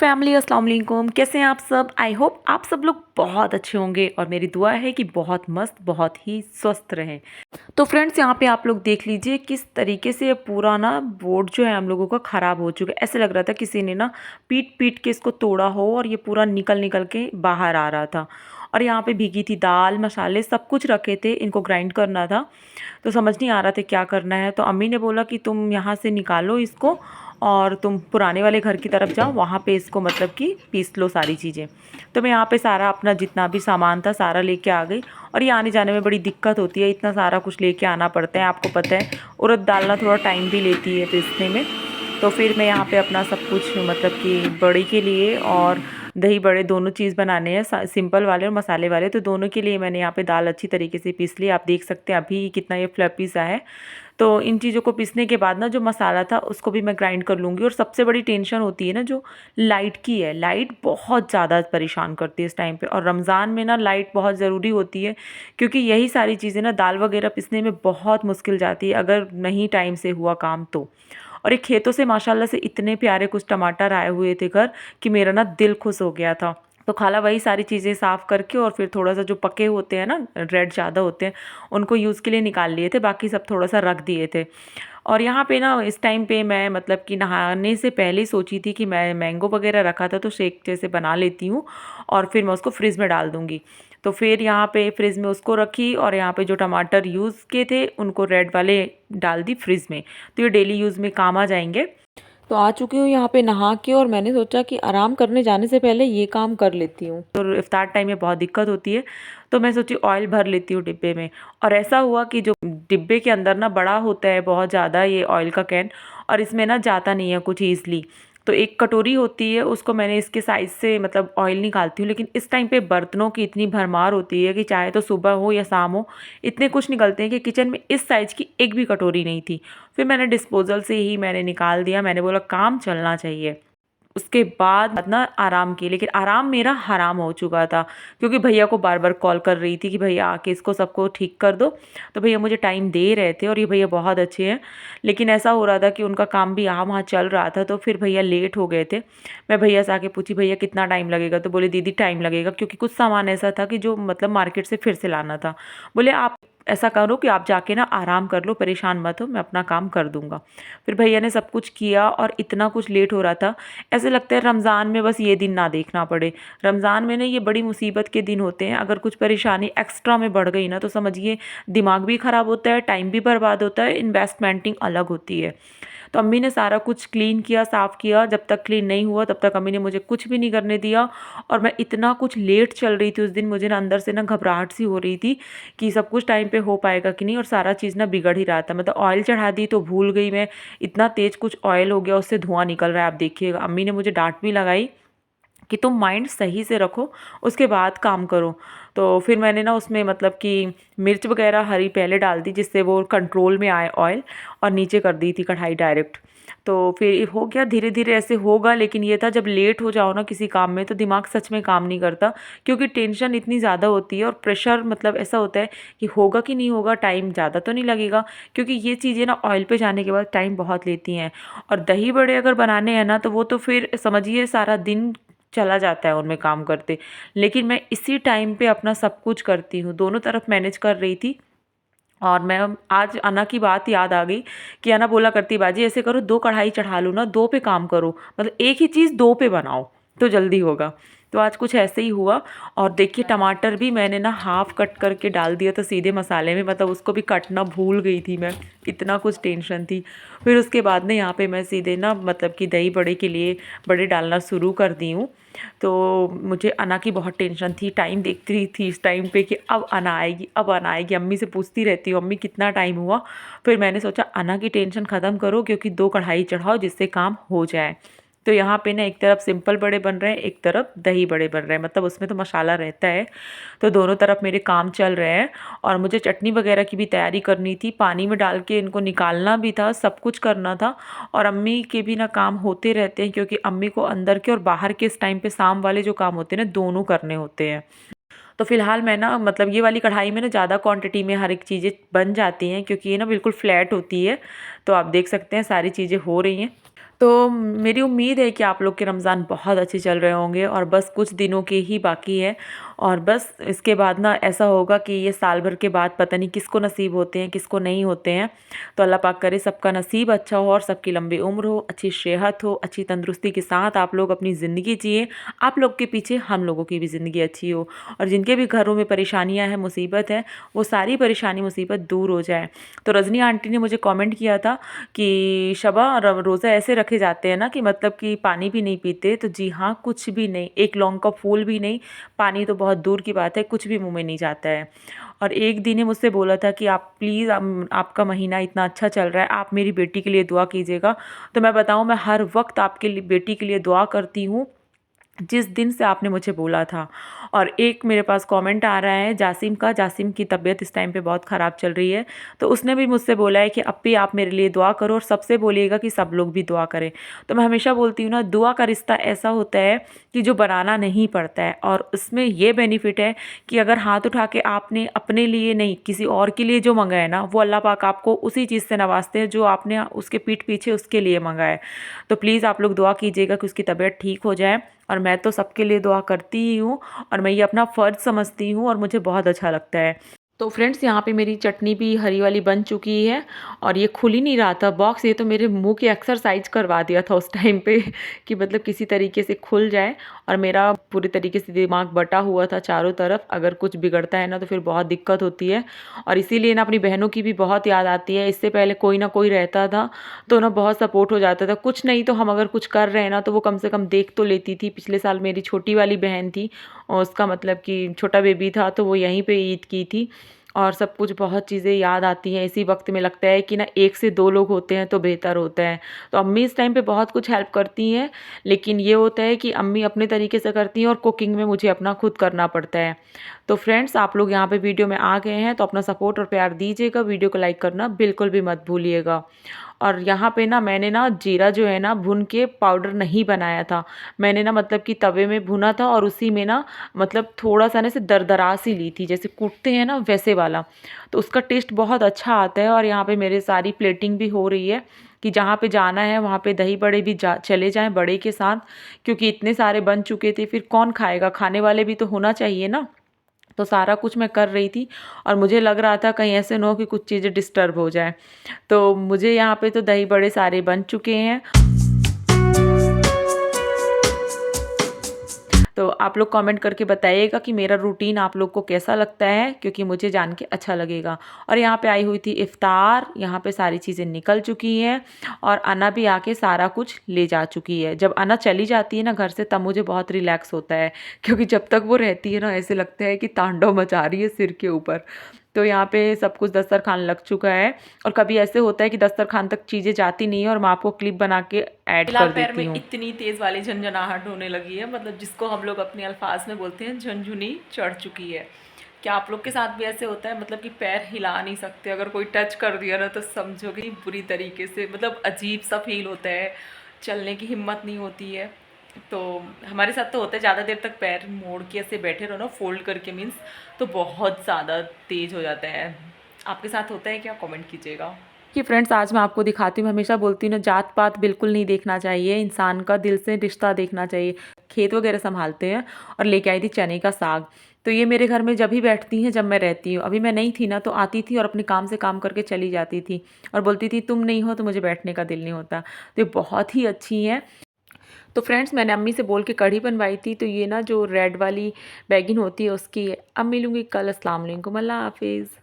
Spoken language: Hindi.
फैमिली अस्सलाम वालेकुम। कैसे हैं आप सब? आई होप आप सब लोग बहुत अच्छे होंगे और मेरी दुआ है कि बहुत मस्त बहुत ही स्वस्थ रहें। तो फ्रेंड्स, यहाँ पे आप लोग देख लीजिए किस तरीके से ये पूरा ना बोर्ड जो है हम लोगों का ख़राब हो चुका है। ऐसे लग रहा था किसी ने ना पीट पीट के इसको तोड़ा हो और ये पूरा निकल निकल के बाहर आ रहा था। और यहाँ पे भीगी थी दाल, मसाले सब कुछ रखे थे, इनको ग्राइंड करना था। तो समझ नहीं आ रहा था क्या करना है। तो अम्मी ने बोला कि तुम यहाँ से निकालो इसको और तुम पुराने वाले घर की तरफ जाओ, वहाँ पे इसको मतलब कि पीस लो सारी चीज़ें। तो मैं यहाँ पे सारा अपना जितना भी सामान था सारा लेके आ गई। और ये आने जाने में बड़ी दिक्कत होती है, इतना सारा कुछ लेके आना पड़ता है, आपको पता है उड़द डालना थोड़ा टाइम भी लेती है पीसने में। तो फिर मैं यहाँ पे अपना सब कुछ मतलब कि बड़ी के लिए और दही बड़े दोनों चीज़ बनाने हैं, सिंपल वाले और मसाले वाले। तो दोनों के लिए मैंने यहाँ पे दाल अच्छी तरीके से पीस ली। आप देख सकते हैं अभी कितना ये फ्लफी सा है। तो इन चीज़ों को पीसने के बाद ना जो मसाला था उसको भी मैं ग्राइंड कर लूँगी। और सबसे बड़ी टेंशन होती है ना जो लाइट की है, लाइट बहुत ज़्यादा परेशान करती है इस टाइम पे। और रमज़ान में ना लाइट बहुत ज़रूरी होती है, क्योंकि यही सारी चीज़ें ना दाल वगैरह पीसने में बहुत मुश्किल जाती है अगर नहीं टाइम से हुआ काम तो। और ये खेतों से माशाल्लाह से इतने प्यारे कुछ टमाटर आए हुए थे घर कि मेरा ना दिल खुश हो गया था। तो खाला वही सारी चीज़ें साफ़ करके और फिर थोड़ा सा जो पके होते हैं ना, रेड ज़्यादा होते हैं, उनको यूज़ के लिए निकाल लिए थे, बाकी सब थोड़ा सा रख दिए थे। और यहाँ पे ना इस टाइम पे मैं मतलब कि नहाने से पहले ही सोची थी कि मैं मैंगो वगैरह रखा था तो शेक जैसे बना लेती हूँ और फिर मैं उसको फ्रिज में डाल दूँगी। तो फिर यहाँ पे फ्रिज में उसको रखी और यहाँ पे जो टमाटर यूज़ किए थे उनको रेड वाले डाल दी फ्रिज में। तो ये डेली यूज़ में काम आ जाएंगे। तो आ चुकी हूँ यहाँ पे नहा के और मैंने सोचा कि आराम करने जाने से पहले ये काम कर लेती हूँ। तो इफ्तार टाइम में बहुत दिक्कत होती है, तो मैं सोची ऑयल भर लेती हूँ डिब्बे में। और ऐसा हुआ कि जो डिब्बे के अंदर ना बड़ा होता है बहुत ज़्यादा ये ऑयल का कैन, और इसमें ना जाता नहीं है कुछ ईज़िली। तो एक कटोरी होती है, उसको मैंने इसके साइज़ से मतलब ऑयल निकालती हूँ। लेकिन इस टाइम पे बर्तनों की इतनी भरमार होती है कि चाहे तो सुबह हो या शाम हो, इतने कुछ निकलते हैं कि किचन में इस साइज़ की एक भी कटोरी नहीं थी। फिर मैंने डिस्पोज़ल से ही मैंने निकाल दिया, मैंने बोला काम चलना चाहिए। उसके बाद ना आराम की, लेकिन आराम मेरा हराम हो चुका था, क्योंकि भैया को बार-बार कॉल कर रही थी कि भैया आके इसको सबको ठीक कर दो। तो भैया मुझे टाइम दे रहे थे और ये भैया बहुत अच्छे हैं, लेकिन ऐसा हो रहा था कि उनका काम भी यहाँ वहाँ चल रहा था, तो फिर भैया लेट हो गए थे। मैं भैया से आके पूछी भैया कितना टाइम लगेगा? तो बोले दीदी टाइम लगेगा, क्योंकि कुछ सामान ऐसा था कि जो मतलब मार्केट से फिर से लाना था। बोले आप ऐसा करो कि आप जाके ना आराम कर लो, परेशान मत हो, मैं अपना काम कर दूँगा। फिर भैया ने सब कुछ किया और इतना कुछ लेट हो रहा था, ऐसे लगता है रमज़ान में बस ये दिन ना देखना पड़े। रमज़ान में ना ये बड़ी मुसीबत के दिन होते हैं, अगर कुछ परेशानी एक्स्ट्रा में बढ़ गई ना तो समझिए दिमाग भी ख़राब होता है, टाइम भी बर्बाद होता है, इन्वेस्टमेंटिंग अलग होती है। तो अम्मी ने सारा कुछ क्लीन किया, साफ़ किया। जब तक क्लीन नहीं हुआ तब तक अम्मी ने मुझे कुछ भी नहीं करने दिया। और मैं इतना कुछ लेट चल रही थी उस दिन, मुझे ना अंदर से ना घबराहट सी हो रही थी कि सब कुछ टाइम पे हो पाएगा कि नहीं, और सारा चीज़ ना बिगड़ ही रहा था। मतलब ऑयल चढ़ा दी तो भूल गई मैं, इतना तेज़ कुछ ऑयल हो गया, उससे धुआँ निकल रहा है, आप देखिएगा। अम्मी ने मुझे डाँट भी लगाई कि तुम माइंड सही से रखो, उसके बाद काम करो। तो फिर मैंने ना उसमें मतलब कि मिर्च वगैरह हरी पहले डाल दी जिससे वो कंट्रोल में आए ऑयल, और नीचे कर दी थी कढ़ाई डायरेक्ट। तो फिर हो गया, धीरे धीरे ऐसे होगा। लेकिन ये था जब लेट हो जाओ ना किसी काम में तो दिमाग सच में काम नहीं करता, क्योंकि टेंशन इतनी ज़्यादा होती है और प्रेशर मतलब ऐसा होता है कि होगा कि नहीं होगा, टाइम ज़्यादा तो नहीं लगेगा, क्योंकि ये चीज़ें ना ऑयल पे जाने के बाद टाइम बहुत लेती हैं। और दही बड़े अगर बनाने हैं ना तो वो तो फिर समझिए सारा दिन चला जाता है उनमें काम करते। लेकिन मैं इसी टाइम पे अपना सब कुछ करती हूँ, दोनों तरफ मैनेज कर रही थी। और मैं आज अना की बात याद आ गई कि अना बोला करती बाजी ऐसे करो, 2 कढ़ाई चढ़ा लो ना, 2 पे काम करो, मतलब एक ही चीज़ 2 पे बनाओ तो जल्दी होगा। तो आज कुछ ऐसे ही हुआ। और देखिए टमाटर भी मैंने ना हाफ़ कट करके डाल दिया था सीधे मसाले में, मतलब उसको भी कटना भूल गई थी मैं, इतना कुछ टेंशन थी। फिर उसके बाद ना यहाँ पे मैं सीधे ना मतलब कि दही बड़े के लिए बड़े डालना शुरू कर दी हूँ। तो मुझे अना की बहुत टेंशन थी, टाइम देखती रही थी इस टाइम पे कि अब अना आएगी, अब अना आएगी। अम्मी से पूछती रहती हूँ अम्मी कितना टाइम हुआ। फिर मैंने सोचा अना की टेंशन ख़त्म करो, क्योंकि 2 कढ़ाई चढ़ाओ जिससे काम हो जाए। तो यहाँ पे ना एक तरफ सिंपल बड़े बन रहे हैं, एक तरफ दही बड़े बन रहे हैं, मतलब उसमें तो मसाला रहता है। तो दोनों तरफ मेरे काम चल रहे हैं। और मुझे चटनी वगैरह की भी तैयारी करनी थी, पानी में डाल के इनको निकालना भी था, सब कुछ करना था। और अम्मी के भी ना काम होते रहते हैं, क्योंकि अम्मी को अंदर के और बाहर के इस टाइम पे शाम वाले जो काम होते हैं ना दोनों करने होते हैं। तो फिलहाल मैं ना मतलब ये वाली कढ़ाई में ना ज़्यादा क्वांटिटी में हर एक चीज़ें बन जाती हैं, क्योंकि ये ना बिल्कुल फ्लैट होती है। तो आप देख सकते हैं सारी चीज़ें हो रही हैं। तो मेरी उम्मीद है कि आप लोग के रमज़ान बहुत अच्छे चल रहे होंगे और बस कुछ दिनों के ही बाकी है और बस इसके बाद ना ऐसा होगा कि ये साल भर के बाद पता नहीं किसको नसीब होते हैं किसको नहीं होते हैं। तो अल्लाह पाक करे सबका नसीब अच्छा हो और सबकी लंबी उम्र हो, अच्छी सेहत हो, अच्छी तंदुरुस्ती के साथ आप लोग अपनी ज़िंदगी जिए। आप लोग के पीछे हम लोगों की भी ज़िंदगी अच्छी हो और जिनके भी घरों में परेशानियाँ हैं, मुसीबत है, वो सारी परेशानी मुसीबत दूर हो जाए। तो रजनी आंटी ने मुझे कमेंट किया था कि शबा रोज़ा ऐसे रखे जाते हैं ना कि मतलब कि पानी भी नहीं पीते। तो जी हाँ, कुछ भी नहीं, एक लौंग का फूल भी नहीं, पानी तो बहुत दूर की बात है, कुछ भी मुँह में नहीं जाता है। और एक दिन ने मुझसे बोला था कि आप प्लीज़ आपका महीना इतना अच्छा चल रहा है, आप मेरी बेटी के लिए दुआ कीजिएगा। तो मैं बताऊँ, मैं हर वक्त आपके लिए बेटी के लिए दुआ करती हूँ जिस दिन से आपने मुझे बोला था। और एक मेरे पास कमेंट आ रहा है जासिम का, जासिम की तबीयत इस टाइम पे बहुत ख़राब चल रही है। तो उसने भी मुझसे बोला है कि अप्पी आप मेरे लिए दुआ करो और सबसे बोलिएगा कि सब लोग भी दुआ करें। तो मैं हमेशा बोलती हूँ ना, दुआ का रिश्ता ऐसा होता है कि जो बनाना नहीं पड़ता है और उसमें ये बेनिफिट है कि अगर हाथ उठा के आपने अपने लिए नहीं किसी और के लिए जो मंगाया ना, वो अल्लाह पाक आपको उसी चीज़ से नवाजते हैं जो आपने उसके पीठ पीछे उसके लिए मंगाया है। तो प्लीज़ आप लोग दुआ कीजिएगा कि उसकी तबीयत ठीक हो जाए। और मैं तो सबके लिए दुआ करती ही हूँ और मैं ये अपना फ़र्ज़ समझती हूँ और मुझे बहुत अच्छा लगता है। तो फ्रेंड्स, यहाँ पे मेरी चटनी भी हरी वाली बन चुकी है और ये खुल ही नहीं रहा था बॉक्स। ये तो मेरे मुंह की एक्सरसाइज करवा दिया था उस टाइम पे कि मतलब किसी तरीके से खुल जाए। और मेरा पूरी तरीके से दिमाग बटा हुआ था चारों तरफ, अगर कुछ बिगड़ता है ना तो फिर बहुत दिक्कत होती है। और इसीलिए ना अपनी बहनों की भी बहुत याद आती है। इससे पहले कोई ना कोई रहता था तो ना बहुत सपोर्ट हो जाता था, कुछ नहीं तो हम अगर कुछ कर रहे हैं ना तो वो कम से कम देख तो लेती थी। पिछले साल मेरी छोटी वाली बहन थी और उसका मतलब कि छोटा बेबी था, तो वो यहीं पे ईद की थी। और सब कुछ बहुत चीज़ें याद आती हैं। इसी वक्त में लगता है कि ना एक से दो लोग होते हैं तो बेहतर होता है। तो अम्मी इस टाइम पे बहुत कुछ हेल्प करती हैं, लेकिन ये होता है कि अम्मी अपने तरीके से करती हैं और कुकिंग में मुझे अपना खुद करना पड़ता है। तो फ्रेंड्स, आप लोग यहाँ पे वीडियो में आ गए हैं तो अपना सपोर्ट और प्यार दीजिएगा, वीडियो को लाइक करना बिल्कुल भी मत भूलिएगा। और यहाँ पे ना मैंने ना जीरा जो है ना भून के पाउडर नहीं बनाया था। मैंने ना मतलब कि तवे में भुना था और उसी में ना मतलब थोड़ा-सा ना ऐसे दरदरा सी ली थी, जैसे कूटते हैं ना वैसे वाला। तो उसका टेस्ट बहुत अच्छा आता है। और यहाँ पे मेरे सारी प्लेटिंग भी हो रही है कि जहाँ पे जाना है वहाँ पे दही बड़े भी जा चले जाएँ बड़े के साथ, क्योंकि इतने सारे बन चुके थे, फिर कौन खाएगा? खाने वाले भी तो होना चाहिए ना। तो सारा कुछ मैं कर रही थी और मुझे लग रहा था कहीं ऐसे ना हो कि कुछ चीज़ें डिस्टर्ब हो जाएँ। तो मुझे यहाँ पे तो दही बड़े सारे बन चुके हैं। तो आप लोग कमेंट करके बताइएगा कि मेरा रूटीन आप लोग को कैसा लगता है, क्योंकि मुझे जान के अच्छा लगेगा। और यहाँ पे आई हुई थी इफ्तार, यहाँ पे सारी चीज़ें निकल चुकी हैं और अना भी आके सारा कुछ ले जा चुकी है। जब अना चली जाती है ना घर से तब मुझे बहुत रिलैक्स होता है, क्योंकि जब तक वो रहती है ना ऐसे लगता है कि तांडव मचा रही है सिर के ऊपर। तो यहाँ पे सब कुछ दस्तरखान लग चुका है और कभी ऐसे होता है कि दस्तरखान तक चीज़ें जाती नहीं है और मैं आपको क्लिप बना के ऐड फिलहाल कर पैर देती में हूँ। इतनी तेज़ वाली झंझनाहट होने लगी है, मतलब जिसको हम लोग अपने अल्फाज में बोलते हैं झंझुनी चढ़ चुकी है। क्या आप लोग के साथ भी ऐसे होता है, मतलब कि पैर हिला नहीं सकते, अगर कोई टच कर दिया ना तो समझो कि बुरी तरीके से, मतलब अजीब सा फील होता है, चलने की हिम्मत नहीं होती है। तो हमारे साथ तो होता है, ज़्यादा देर तक पैर मोड़ के ऐसे बैठे रहो ना, फोल्ड करके मीन्स, तो बहुत ज़्यादा तेज़ हो जाता है। आपके साथ होता है क्या? कमेंट कीजिएगा। कि फ्रेंड्स, आज मैं आपको दिखाती हूँ, हमेशा बोलती हूँ ना, जात पात बिल्कुल नहीं देखना चाहिए, इंसान का दिल से रिश्ता देखना चाहिए। खेत वगैरह संभालते हैं और लेके आई थी चने का साग। तो ये मेरे घर में जब भी बैठती हैं जब मैं रहती हूँ। अभी मैं नहीं थी ना तो आती थी और अपने काम से काम करके चली जाती थी और बोलती थी तुम नहीं हो तो मुझे बैठने का दिल नहीं होता। तो ये बहुत ही अच्छी हैं। तो फ्रेंड्स, मैंने अम्मी से बोल के कढ़ी बनवाई थी। तो ये ना जो रेड वाली बैगन होती है उसकी है। अब मिलूंगी कल। अस्सलाम वालेकुम, अल्लाह हाफिज़।